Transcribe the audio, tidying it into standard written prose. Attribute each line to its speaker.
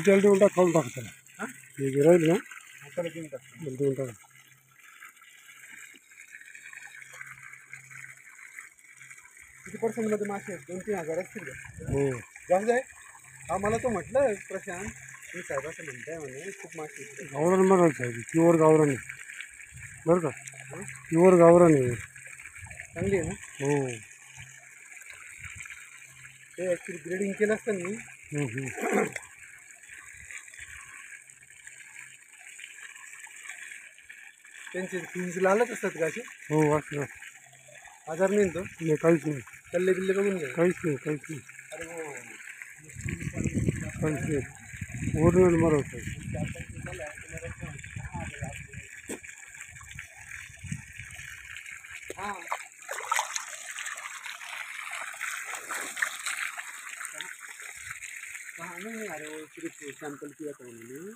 Speaker 1: चलते उलटा खाऊन टाकतो हे जे राहील ना
Speaker 2: त्याला देऊन टाकतो.
Speaker 1: देऊन टाक.
Speaker 2: किती पर्सेंट मध्ये मासे आहेत? 2-3 हजार असतील का?
Speaker 1: हो
Speaker 2: जास्त आहे. हा मला तो म्हटलं प्रशांत मी साहेब असं म्हणताय म्हणे खूप मासे आहेत.
Speaker 1: गावरान बघायचं साहेब प्युअर गावरान आहे बरं का प्युअर गावरान आहे.
Speaker 2: चांगली आहे ना?
Speaker 1: हो
Speaker 2: ते ॲक्च्युली ग्रेडिंग केलं असतं मी. त्यांचे फिन्स लालच असतात का असे?
Speaker 1: हो असं
Speaker 2: आजार नाही ना तो?
Speaker 1: नाही काहीच नाही
Speaker 2: कल्ले बिल्ले बघून घ्या.
Speaker 1: काहीच नाही काहीच नाही
Speaker 2: अरे हो.
Speaker 1: काहीच नाही ओरिजिनल मरवत आहे.
Speaker 2: हां नहीं अरे वो सिर्फ सैंपल किया था उन्होंने.